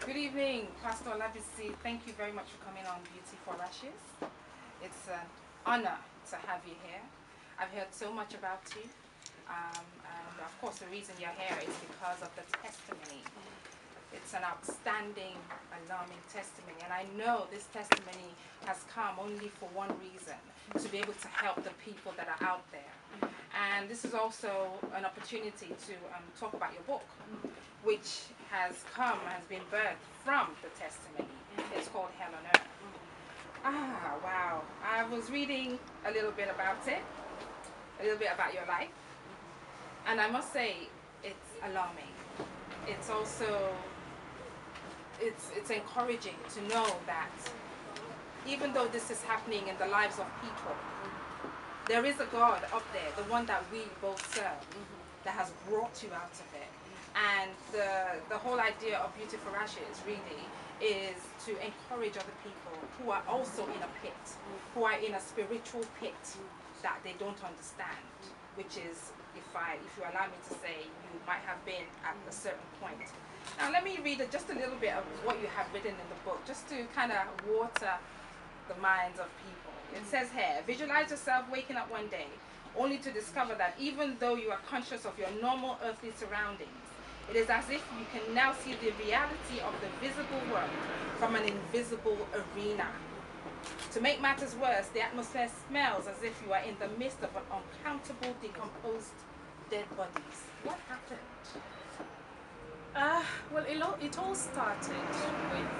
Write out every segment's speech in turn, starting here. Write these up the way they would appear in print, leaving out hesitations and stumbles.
Good evening, Pastor Olabisi. Thank you very much for coming on Beauty for Ashes. It's an honor to have you here. I've heard so much about you. And of course, the reason you're here is because of the testimony. It's an outstanding, alarming testimony. And I know this testimony has come only for one reason, to be able to help the people that are out there. And this is also an opportunity to talk about your book, which has been birthed from the testimony. It's called Hell on Earth. Ah, wow. I was reading a little bit about it, a little bit about your life, and I must say it's alarming. It's also, it's encouraging to know that even though this is happening in the lives of people, there is a God up there, the one that we both serve, that has brought you out of it. And the whole idea of Beauty for Ashes really is to encourage other people who are also in a pit, who are in a spiritual pit that they don't understand, which is, if you allow me to say, you might have been at a certain point. Now let me read just a little bit of what you have written in the book, just to kind of water the minds of people. It says here, visualize yourself waking up one day only to discover that even though you are conscious of your normal earthly surroundings, it is as if you can now see the reality of the visible world from an invisible arena. To make matters worse, the atmosphere smells as if you are in the midst of an uncountable decomposed dead bodies. What happened? Well, it all started with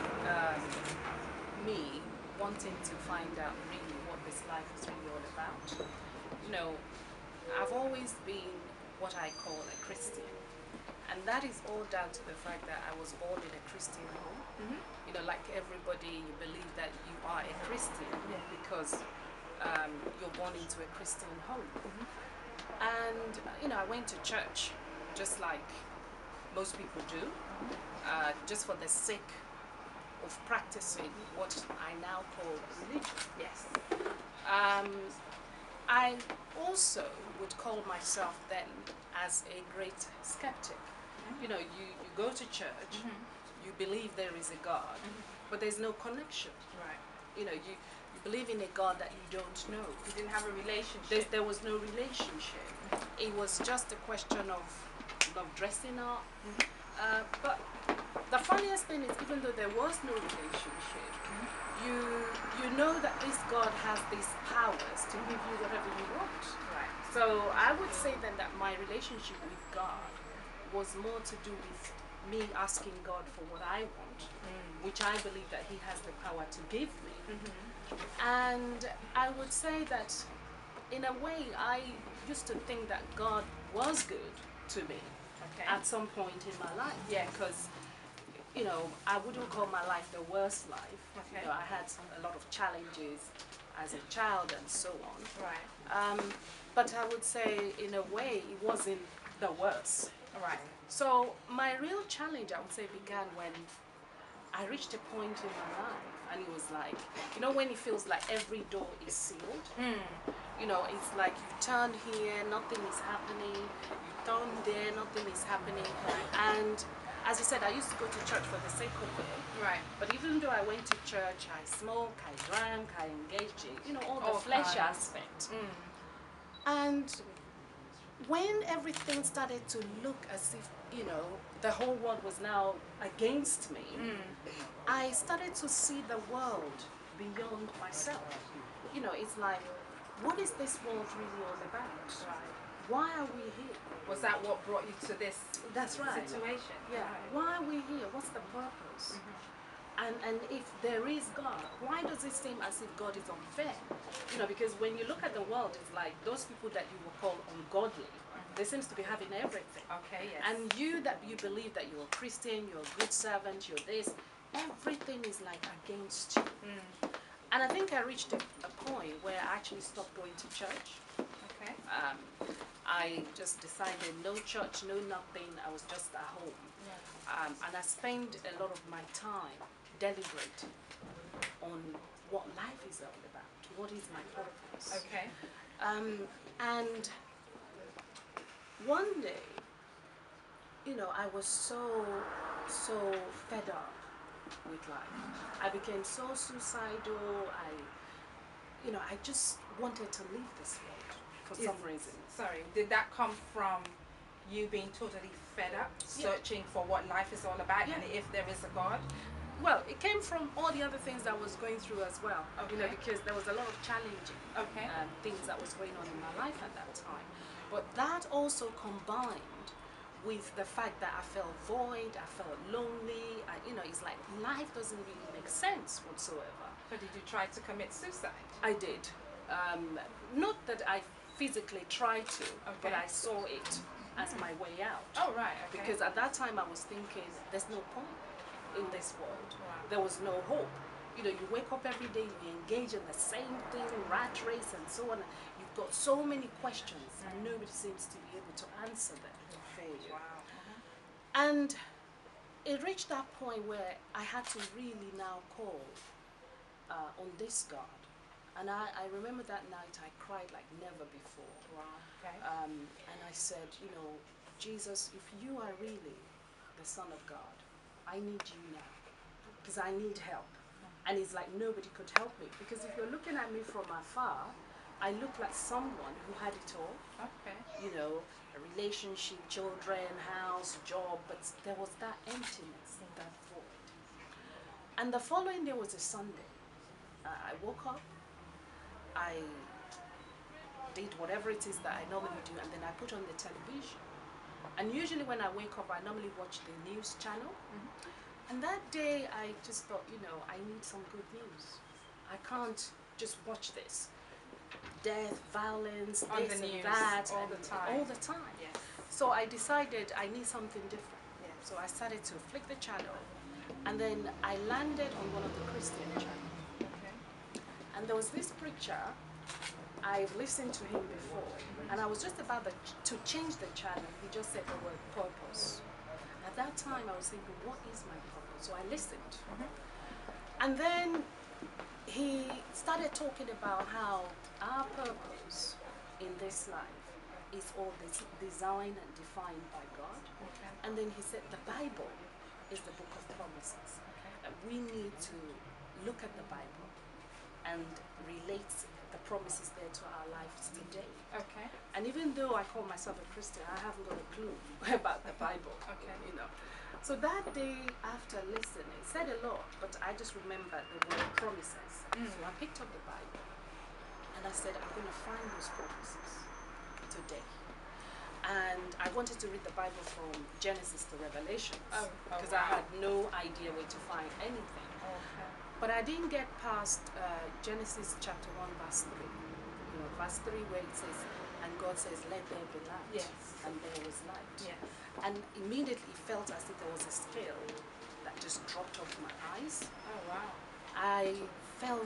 me wanting to find out really what this life is really all about. You know, I've always been what I call a Christian. And that is all down to the fact that I was born in a Christian home. You know, like everybody, you believe that you are a Christian because you're born into a Christian home. And, you know, I went to church just like most people do, just for the sake of practicing what I now call religion. Yes. I also would call myself then as a great skeptic. You know, you go to church, you believe there is a God, but there's no connection. Right. You know, you believe in a God that you don't know. You didn't have a relationship. There was no relationship. It was just a question of dressing up. But the funniest thing is, even though there was no relationship, you know that this God has these powers to give you whatever you want. Right. So I would say then that my relationship with God was more to do with me asking God for what I want, which I believe that He has the power to give me. And I would say that in a way I used to think that God was good to me at some point in my life. Yeah. Because, you know, I wouldn't call my life the worst life. Okay. You know, I had a lot of challenges as a child and so on. Right. But I would say, in a way, it wasn't the worst. Right. So my real challenge, I would say, began when I reached a point in my life, and it was like, you know, when it feels like every door is sealed. You know, it's like you turn here, nothing is happening. You turn there, nothing is happening. And as I said, I used to go to church for the sake of it. Right. But even though I went to church, I smoked, I drank, I engaged in, you know, all the All flesh kinds. aspect. And when everything started to look as if, you know, the whole world was now against me, I started to see the world beyond myself. You know, it's like, what is this world really all about? Right. Why are we here? Was that what brought you to this That's right. situation? Yeah. Right. Why are we here? What's the purpose? And if there is God, why does it seem as if God is unfair? You know, because when you look at the world, it's like those people that you will call ungodly, they seems to be having everything. Okay. Yes. And you believe that you're a Christian, you're a good servant, you're this, everything is like against you. And I think I reached a point where I actually stopped going to church. Okay. I just decided no church, no nothing. I was just at home. And I spent a lot of my time deliberating on what life is all about. What is my purpose? Okay. And one day, you know, I was so fed up with life. I became so suicidal. I just wanted to leave this world for some reason. Sorry, did that come from you being totally fed up, searching for what life is all about, and if there is a God? Well, it came from all the other things that I was going through as well. Okay. Because there was a lot of challenging things that was going on in my life at that time. But that also combined with the fact that I felt void, I felt lonely. It's like life doesn't really make sense whatsoever. So did you try to commit suicide? I did. Not that I physically tried to, but I saw it as my way out. Oh, right. Okay. Because at that time I was thinking, there's no point in this world. Wow. There was no hope. You wake up every day, you engage in the same thing, rat race and so on. You've got so many questions and nobody seems to be able to answer them for you. Wow. And it reached that point where I had to really now call on this God. And I remember that night I cried like never before. Wow. Okay. And I said, Jesus, if you are really the Son of God, I need you now, because I need help. And it's like nobody could help me, because if you're looking at me from afar, I look like someone who had it all. Okay. A relationship, children, house, job, but there was that emptiness, that void. And the following day was a Sunday. I woke up, I did whatever it is that I normally do, and then I put on the television. And usually when I wake up, I normally watch the news channel. And that day I just thought, I need some good news. I can't just watch this. Death, violence, on this the news, and that. all the time. All the time. Yes. So I decided I need something different. Yes. So I started to flick the channel. And then I landed on one of the Christian channels. Okay. And there was this preacher. I've listened to him before, and I was just about to change the channel. He just said the word purpose. At that time, I was thinking, what is my purpose? So I listened. And then he started talking about how our purpose in this life is all designed and defined by God. Okay. And then he said the Bible is the book of promises. Okay. And we need to look at the Bible and relate the promises there to our lives today. Okay. And even though I call myself a Christian, I haven't got a clue about the Bible. Okay. So that day, after listening, it said a lot, but I just remembered the word promises. So I picked up the Bible and I said, I'm going to find those promises today. And I wanted to read the Bible from Genesis to Revelation, because I had no idea where to find anything. Okay. But I didn't get past Genesis chapter 1 verse 3. Verse 3 where it says, and God says, let there be light. Yes. And there was light. Yes. And immediately felt as if there was a scale that just dropped off my eyes. Oh, wow. I felt,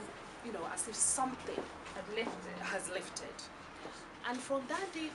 as if something Had lifted. has lifted. And from that day